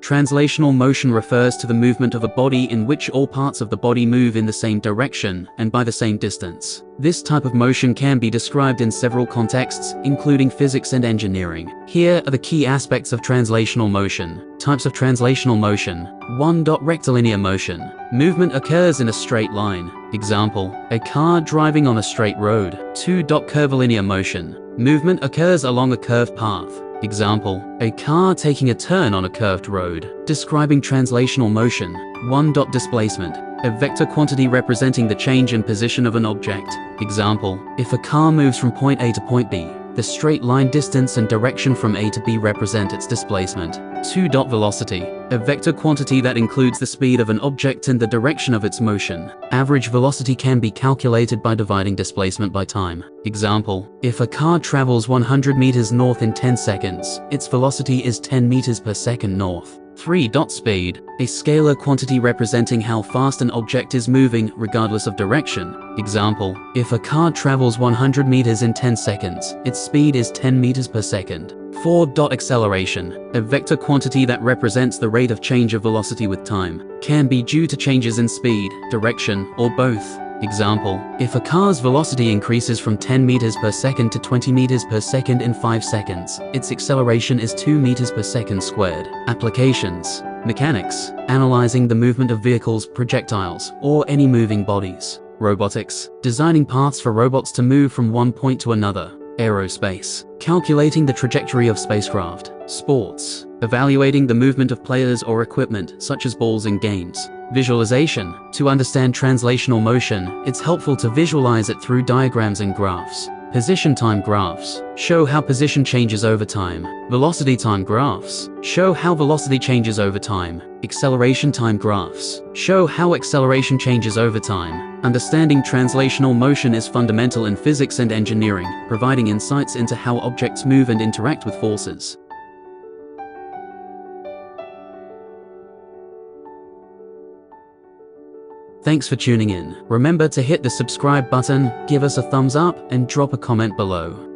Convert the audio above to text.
Translational motion refers to the movement of a body in which all parts of the body move in the same direction and by the same distance. This type of motion can be described in several contexts, including physics and engineering. Here are the key aspects of translational motion. Types of translational motion. 1. Rectilinear motion. Movement occurs in a straight line. Example, a car driving on a straight road. 2. Curvilinear motion. Movement occurs along a curved path. Example, a car taking a turn on a curved road. Describing translational motion. 1. Displacement. A vector quantity representing the change in position of an object. Example, if a car moves from point A to point B, the straight line distance and direction from A to B represent its displacement. 2. Velocity. A vector quantity that includes the speed of an object and the direction of its motion. Average velocity can be calculated by dividing displacement by time. Example, if a car travels 100 meters north in 10 seconds, its velocity is 10 meters per second north. 3. Speed. A scalar quantity representing how fast an object is moving regardless of direction. Example, if a car travels 100 meters in 10 seconds, its speed is 10 meters per second. 4. Acceleration. A vector quantity that represents the rate of change of velocity with time. Can be due to changes in speed, direction, or both. Example, if a car's velocity increases from 10 meters per second to 20 meters per second in 5 seconds, its acceleration is 2 meters per second squared. Applications. Mechanics. Analyzing the movement of vehicles, projectiles, or any moving bodies. Robotics. Designing paths for robots to move from one point to another. Aerospace. Calculating the trajectory of spacecraft. Sports. Evaluating the movement of players or equipment, such as balls in games. Visualization. To understand translational motion, it's helpful to visualize it through diagrams and graphs. Position time graphs show how position changes over time. Velocity time graphs show how velocity changes over time. Acceleration time graphs show how acceleration changes over time. Understanding translational motion is fundamental in physics and engineering, providing insights into how objects move and interact with forces. Thanks for tuning in. Remember to hit the subscribe button, give us a thumbs up, and drop a comment below.